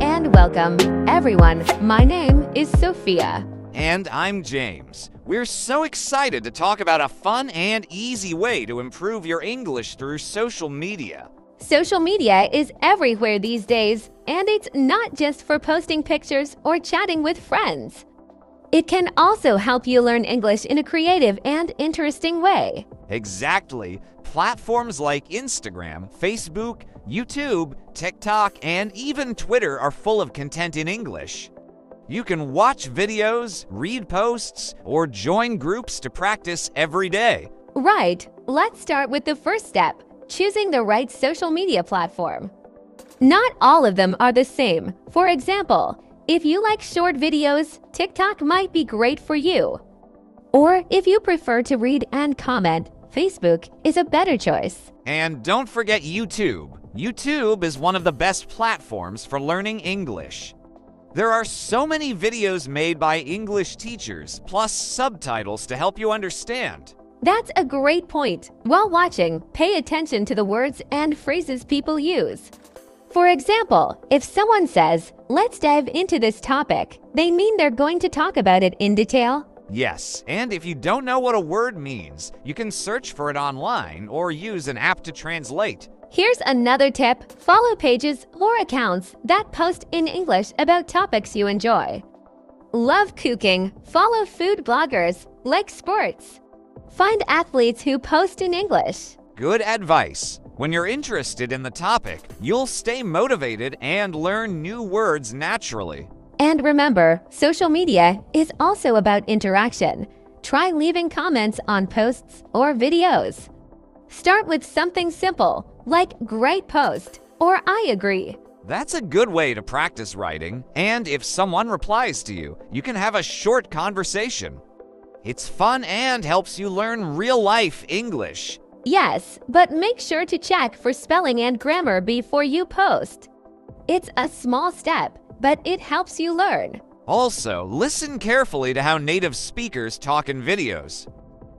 and welcome, everyone. My name is Sophia. And I'm James. We're so excited to talk about a fun and easy way to improve your English through social media. Social media is everywhere these days, and it's not just for posting pictures or chatting with friends. It can also help you learn English in a creative and interesting way. Exactly. Platforms like Instagram, Facebook, YouTube, TikTok, and even Twitter are full of content in English. You can watch videos, read posts, or join groups to practice every day. Right. Let's start with the first step, choosing the right social media platform. Not all of them are the same. For example, if you like short videos, TikTok might be great for you. Or if you prefer to read and comment, Facebook is a better choice. And don't forget YouTube. YouTube is one of the best platforms for learning English. There are so many videos made by English teachers, plus subtitles to help you understand. That's a great point. While watching, pay attention to the words and phrases people use. For example, if someone says, "Let's dive into this topic," they mean they're going to talk about it in detail. Yes, and if you don't know what a word means, you can search for it online or use an app to translate. Here's another tip. Follow pages or accounts that post in English about topics you enjoy. Love cooking? Follow food bloggers. Like sports? Find athletes who post in English. Good advice. When you're interested in the topic, you'll stay motivated and learn new words naturally. And remember, social media is also about interaction. Try leaving comments on posts or videos. Start with something simple, like "great post" or "I agree." That's a good way to practice writing, and if someone replies to you, you can have a short conversation. It's fun and helps you learn real-life English. Yes, but make sure to check for spelling and grammar before you post. It's a small step, but it helps you learn. Also, listen carefully to how native speakers talk in videos.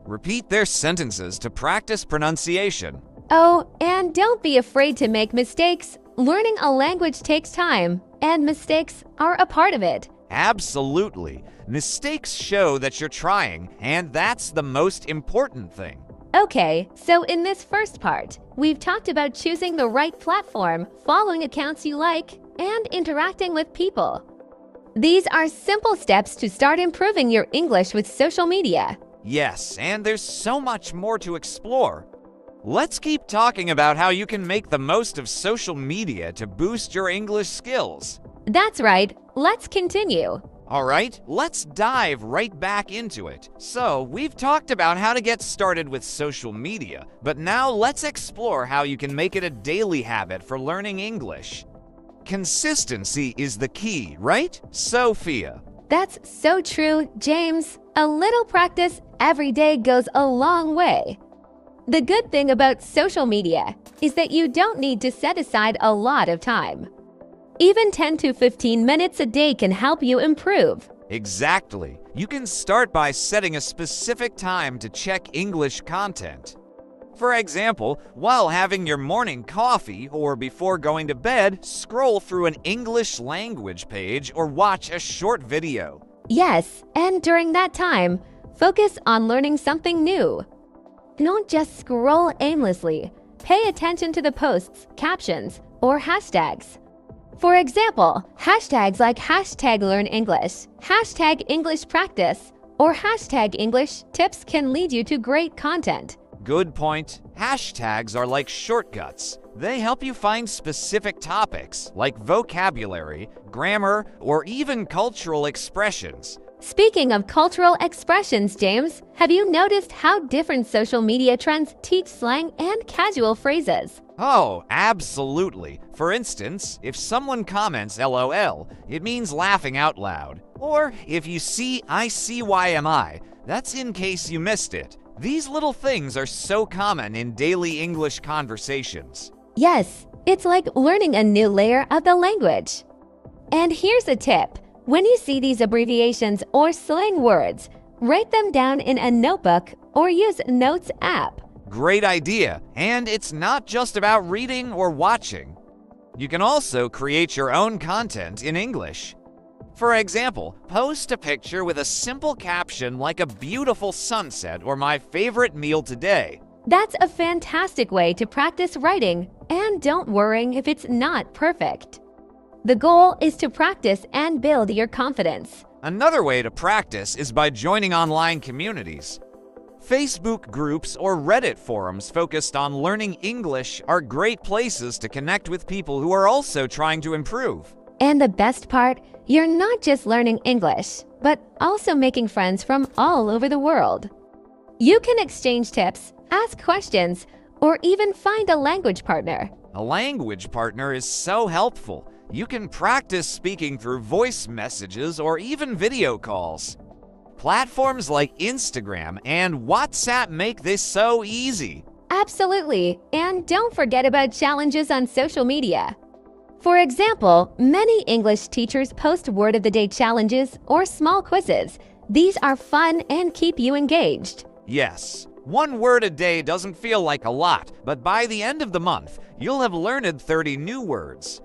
Repeat their sentences to practice pronunciation. Oh, and don't be afraid to make mistakes. Learning a language takes time, and mistakes are a part of it. Absolutely. Mistakes show that you're trying, and that's the most important thing. Okay, so in this first part, we've talked about choosing the right platform, following accounts you like, and interacting with people. These are simple steps to start improving your English with social media. Yes, and there's so much more to explore. Let's keep talking about how you can make the most of social media to boost your English skills. That's right. Let's continue. All right, let's dive right back into it. So, we've talked about how to get started with social media, but now let's explore how you can make it a daily habit for learning English. Consistency is the key, right, Sophia? That's so true, James. A little practice every day goes a long way. The good thing about social media is that you don't need to set aside a lot of time. Even 10 to 15 minutes a day can help you improve. Exactly. You can start by setting a specific time to check English content. For example, while having your morning coffee or before going to bed, scroll through an English language page or watch a short video. Yes, and during that time, focus on learning something new. Don't just scroll aimlessly. Pay attention to the posts, captions, or hashtags. For example, hashtags like #LearnEnglish, #EnglishPractice, or #EnglishTips can lead you to great content. Good point. Hashtags are like shortcuts. They help you find specific topics like vocabulary, grammar, or even cultural expressions. Speaking of cultural expressions, James, have you noticed how different social media trends teach slang and casual phrases? Oh, absolutely. For instance, if someone comments LOL, it means laughing out loud. Or if you see ICYMI, that's in case you missed it. These little things are so common in daily English conversations. Yes, it's like learning a new layer of the language. And here's a tip. When you see these abbreviations or slang words, write them down in a notebook or use Notes app. Great idea. And it's not just about reading or watching. You can also create your own content in English. For example, post a picture with a simple caption like a beautiful sunset or my favorite meal today. That's a fantastic way to practice writing, and don't worry if it's not perfect. The goal is to practice and build your confidence. Another way to practice is by joining online communities. Facebook groups or Reddit forums focused on learning English are great places to connect with people who are also trying to improve. And the best part, you're not just learning English, but also making friends from all over the world. You can exchange tips, ask questions, or even find a language partner. A language partner is so helpful. You can practice speaking through voice messages or even video calls. Platforms like Instagram and WhatsApp make this so easy. Absolutely, and don't forget about challenges on social media. For example, many English teachers post Word of the Day challenges or small quizzes. These are fun and keep you engaged. Yes, one word a day doesn't feel like a lot, but by the end of the month, you'll have learned 30 new words.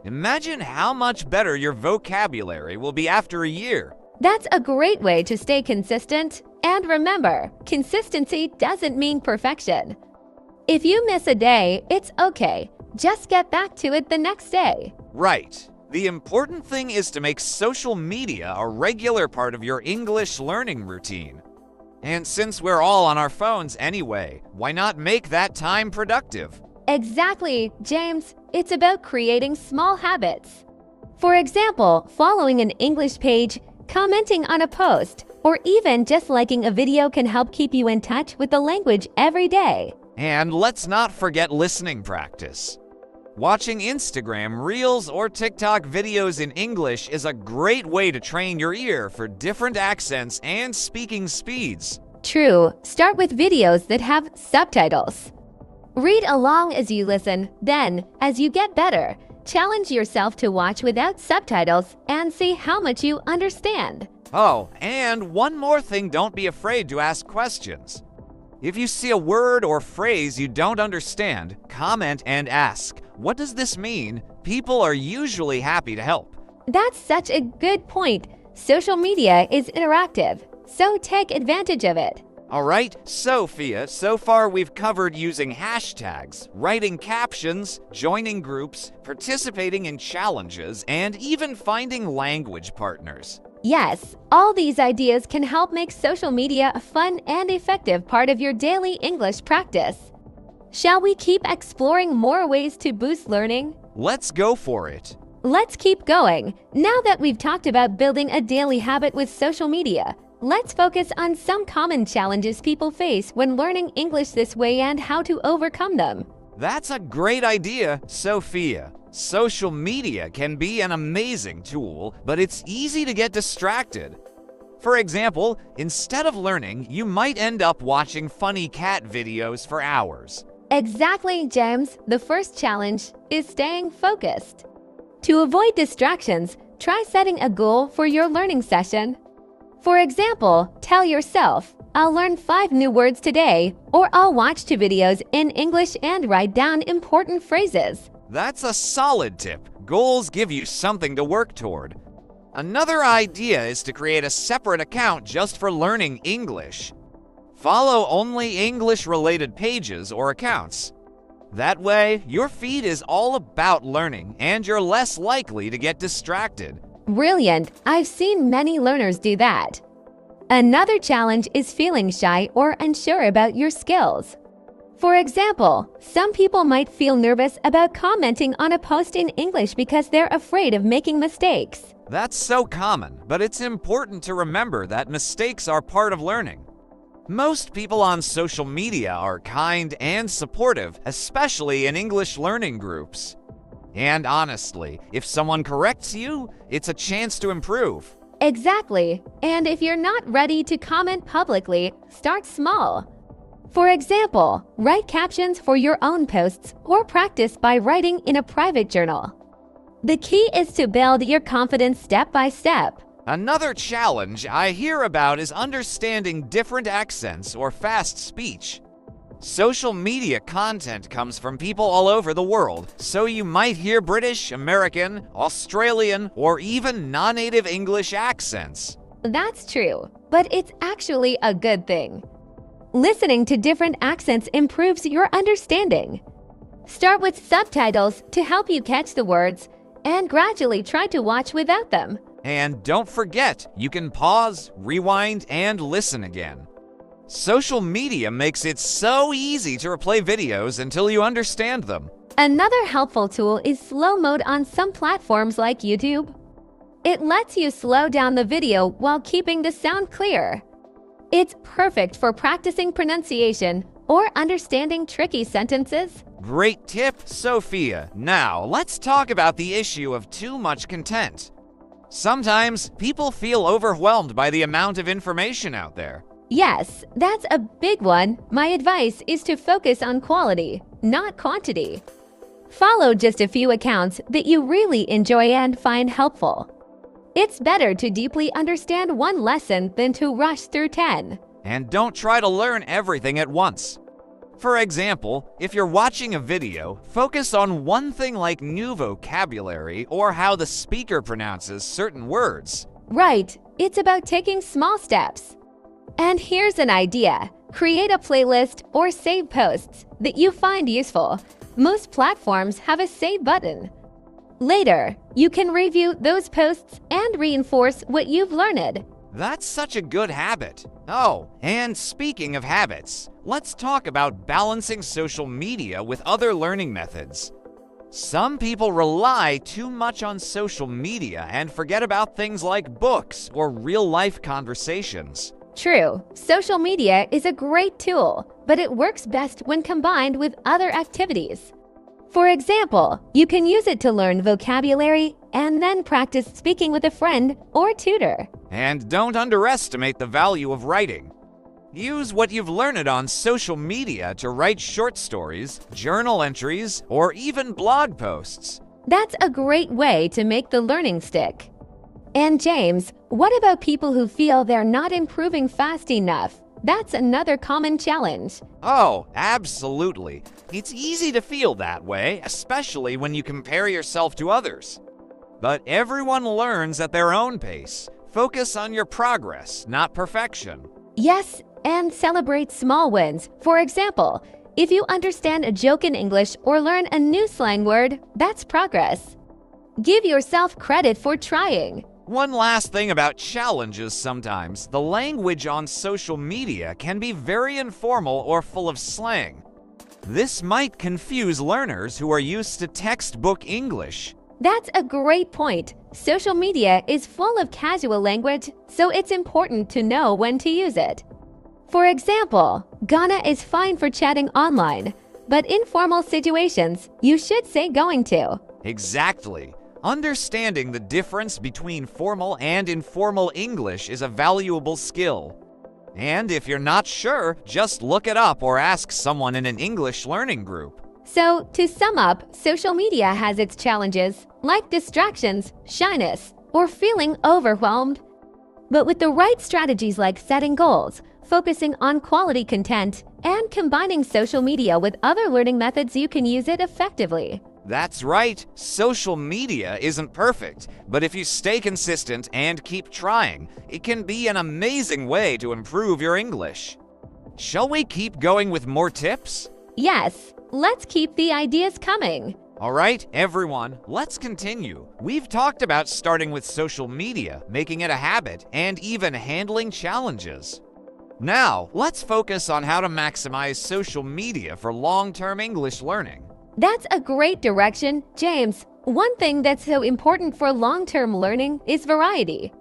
Imagine how much better your vocabulary will be after a year. That's a great way to stay consistent. And remember, consistency doesn't mean perfection. If you miss a day, it's okay. Just get back to it the next day. Right. The important thing is to make social media a regular part of your English learning routine. And since we're all on our phones anyway, why not make that time productive? Exactly, James. It's about creating small habits. For example, following an English page, commenting on a post, or even just liking a video can help keep you in touch with the language every day. And let's not forget listening practice. Watching Instagram Reels or TikTok videos in English is a great way to train your ear for different accents and speaking speeds. True, start with videos that have subtitles. Read along as you listen, then, as you get better, challenge yourself to watch without subtitles and see how much you understand. Oh, and one more thing, don't be afraid to ask questions. If you see a word or phrase you don't understand, comment and ask, "What does this mean?" People are usually happy to help. That's such a good point. Social media is interactive, so take advantage of it. All right, Sophia, so far we've covered using hashtags, writing captions, joining groups, participating in challenges, and even finding language partners. Yes, all these ideas can help make social media a fun and effective part of your daily English practice. Shall we keep exploring more ways to boost learning? Let's go for it. Let's keep going. Now that we've talked about building a daily habit with social media, let's focus on some common challenges people face when learning English this way and how to overcome them. That's a great idea, Sophia. Social media can be an amazing tool, but it's easy to get distracted. For example, instead of learning, you might end up watching funny cat videos for hours. Exactly, James. The first challenge is staying focused. To avoid distractions, try setting a goal for your learning session. For example, tell yourself, "I'll learn 5 new words today," or "I'll watch 2 videos in English and write down important phrases." That's a solid tip. Goals give you something to work toward. Another idea is to create a separate account just for learning English. Follow only English-related pages or accounts. That way, your feed is all about learning and you're less likely to get distracted. Brilliant! I've seen many learners do that. Another challenge is feeling shy or unsure about your skills. For example, some people might feel nervous about commenting on a post in English because they're afraid of making mistakes. That's so common, but it's important to remember that mistakes are part of learning. Most people on social media are kind and supportive, especially in English learning groups. And honestly, if someone corrects you, it's a chance to improve. Exactly. And if you're not ready to comment publicly, start small. For example, write captions for your own posts or practice by writing in a private journal. The key is to build your confidence step by step. Another challenge I hear about is understanding different accents or fast speech. Social media content comes from people all over the world, so you might hear British, American, Australian, or even non-native English accents. That's true, but it's actually a good thing. Listening to different accents improves your understanding. Start with subtitles to help you catch the words, and gradually try to watch without them. And don't forget, you can pause, rewind, and listen again. Social media makes it so easy to replay videos until you understand them. Another helpful tool is slow mode on some platforms like YouTube. It lets you slow down the video while keeping the sound clear. It's perfect for practicing pronunciation or understanding tricky sentences. Great tip, Sophia. Now, let's talk about the issue of too much content. Sometimes people feel overwhelmed by the amount of information out there. Yes, that's a big one. My advice is to focus on quality, not quantity. Follow just a few accounts that you really enjoy and find helpful. It's better to deeply understand one lesson than to rush through 10. And don't try to learn everything at once. For example, if you're watching a video, focus on one thing like new vocabulary or how the speaker pronounces certain words. Right, it's about taking small steps. And here's an idea. Create a playlist or save posts that you find useful. Most platforms have a save button. Later, you can review those posts and reinforce what you've learned. That's such a good habit. Oh, and speaking of habits, let's talk about balancing social media with other learning methods. Some people rely too much on social media and forget about things like books or real-life conversations. True, social media is a great tool, but it works best when combined with other activities. For example, you can use it to learn vocabulary and then practice speaking with a friend or tutor. And don't underestimate the value of writing. Use what you've learned on social media to write short stories, journal entries, or even blog posts. That's a great way to make the learning stick. And James, what about people who feel they're not improving fast enough? That's another common challenge. Oh, absolutely. It's easy to feel that way, especially when you compare yourself to others. But everyone learns at their own pace. Focus on your progress, not perfection. Yes, and celebrate small wins. For example, if you understand a joke in English or learn a new slang word, that's progress. Give yourself credit for trying. One last thing about challenges sometimes, the language on social media can be very informal or full of slang. This might confuse learners who are used to textbook English. That's a great point. Social media is full of casual language, so it's important to know when to use it. For example, Ghana is fine for chatting online, but in formal situations, you should say going to. Exactly. Understanding the difference between formal and informal English is a valuable skill. And if you're not sure, just look it up or ask someone in an English learning group. So, to sum up, social media has its challenges, like distractions, shyness, or feeling overwhelmed. But with the right strategies like setting goals, focusing on quality content, and combining social media with other learning methods, you can use it effectively. That's right, social media isn't perfect, but if you stay consistent and keep trying, it can be an amazing way to improve your English. Shall we keep going with more tips? Yes, let's keep the ideas coming. All right, everyone, let's continue. We've talked about starting with social media, making it a habit, and even handling challenges. Now, let's focus on how to maximize social media for long-term English learning. That's a great direction, James. One thing that's so important for long-term learning is variety.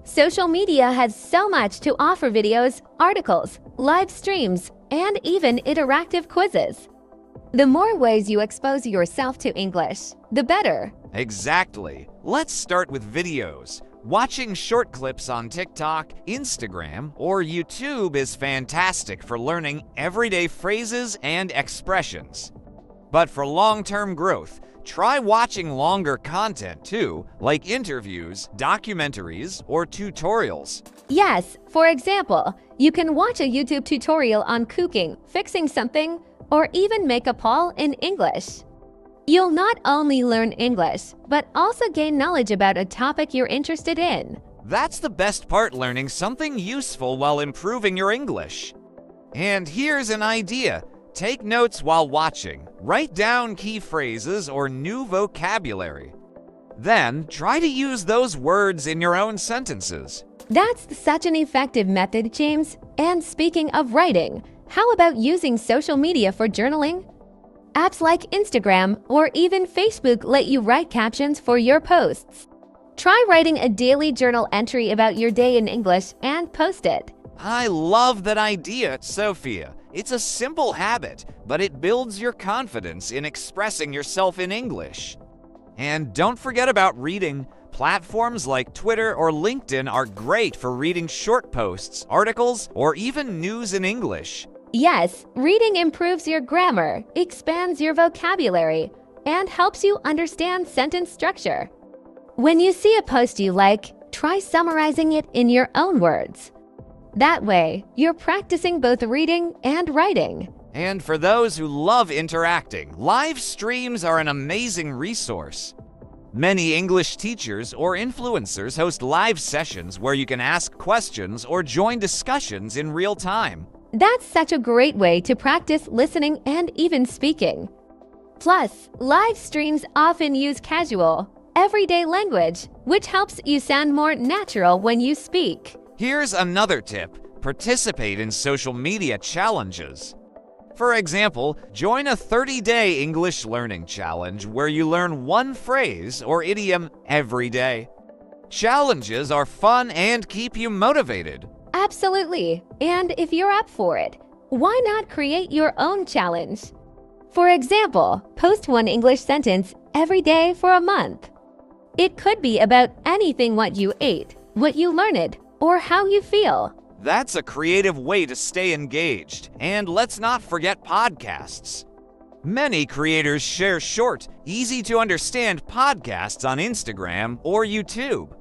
Social media has so much to offer: videos, articles, live streams, and even interactive quizzes. The more ways you expose yourself to English, the better. Exactly. Let's start with videos. Watching short clips on TikTok, Instagram, or YouTube is fantastic for learning everyday phrases and expressions. But for long-term growth, Try watching longer content too, like interviews, documentaries, or tutorials. Yes, for example, you can watch a YouTube tutorial on cooking, fixing something, or even make a poll in English. You'll not only learn English, but also gain knowledge about a topic you're interested in. That's the best part, learning something useful while improving your English. And here's an idea. Take notes while watching. Write down key phrases or new vocabulary. Then, try to use those words in your own sentences. That's such an effective method, James. And speaking of writing, how about using social media for journaling? Apps like Instagram or even Facebook let you write captions for your posts. Try writing a daily journal entry about your day in English and post it. I love that idea, Sophia. It's a simple habit, but it builds your confidence in expressing yourself in English. And don't forget about reading. Platforms like Twitter or LinkedIn are great for reading short posts, articles, or even news in English. Yes, reading improves your grammar, expands your vocabulary, and helps you understand sentence structure. When you see a post you like, try summarizing it in your own words. That way, you're practicing both reading and writing. And for those who love interacting, live streams are an amazing resource. Many English teachers or influencers host live sessions where you can ask questions or join discussions in real time. That's such a great way to practice listening and even speaking. Plus, live streams often use casual, everyday language, which helps you sound more natural when you speak. Here's another tip. Participate in social media challenges. For example, join a 30-day English learning challenge where you learn one phrase or idiom every day. Challenges are fun and keep you motivated. Absolutely. And if you're up for it, why not create your own challenge? For example, post one English sentence every day for a month. It could be about anything: what you ate, what you learned, or how you feel. That's a creative way to stay engaged. And let's not forget podcasts. Many creators share short, easy-to-understand podcasts on Instagram or YouTube.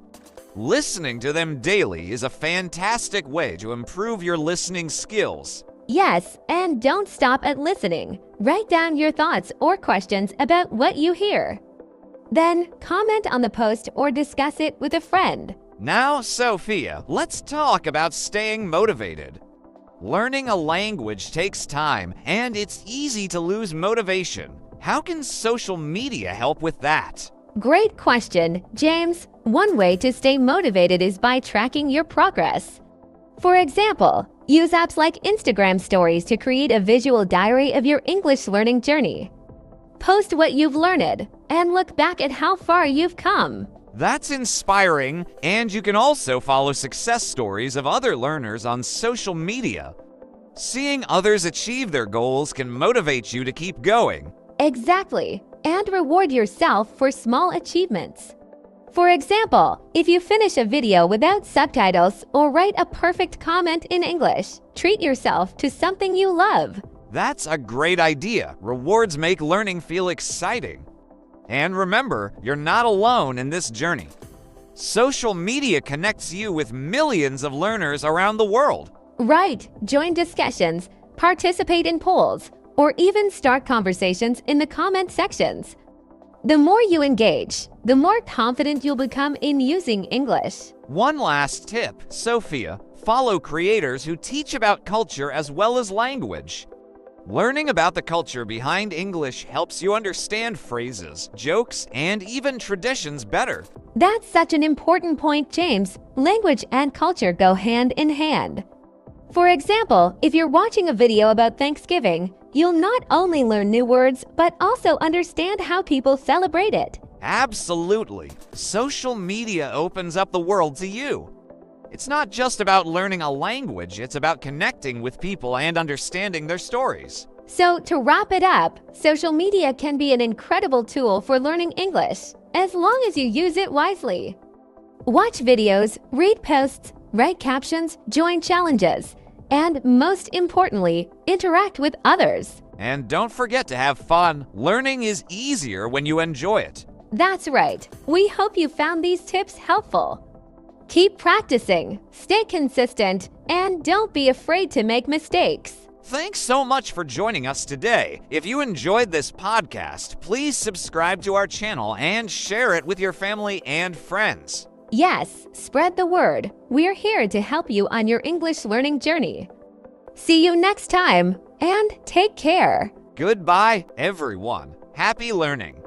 Listening to them daily is a fantastic way to improve your listening skills. Yes, and don't stop at listening. Write down your thoughts or questions about what you hear. Then comment on the post or discuss it with a friend. Now, Sophia, let's talk about staying motivated. Learning a language takes time, and it's easy to lose motivation. How can social media help with that? Great question, James. One way to stay motivated is by tracking your progress. For example, use apps like Instagram Stories to create a visual diary of your English learning journey. Post what you've learned and look back at how far you've come. That's inspiring, and you can also follow success stories of other learners on social media. Seeing others achieve their goals can motivate you to keep going. Exactly, and reward yourself for small achievements. For example, if you finish a video without subtitles or write a perfect comment in English, treat yourself to something you love. That's a great idea. Rewards make learning feel exciting. And remember, you're not alone in this journey. Social media connects you with millions of learners around the world. Right, join discussions, participate in polls, or even start conversations in the comment sections. The more you engage, the more confident you'll become in using English. One last tip, Sophia, follow creators who teach about culture as well as language. Learning about the culture behind English helps you understand phrases, jokes, and even traditions better. That's such an important point, James. Language and culture go hand in hand. For example, if you're watching a video about Thanksgiving, you'll not only learn new words, but also understand how people celebrate it. Absolutely. Social media opens up the world to you. It's not just about learning a language, it's about connecting with people and understanding their stories. So, to wrap it up, social media can be an incredible tool for learning English, as long as you use it wisely. Watch videos, read posts, write captions, join challenges, and most importantly, interact with others. And don't forget to have fun. Learning is easier when you enjoy it. That's right. We hope you found these tips helpful. Keep practicing, stay consistent, and don't be afraid to make mistakes. Thanks so much for joining us today. If you enjoyed this podcast, please subscribe to our channel and share it with your family and friends. Yes, spread the word. We're here to help you on your English learning journey. See you next time, and take care. Goodbye, everyone. Happy learning.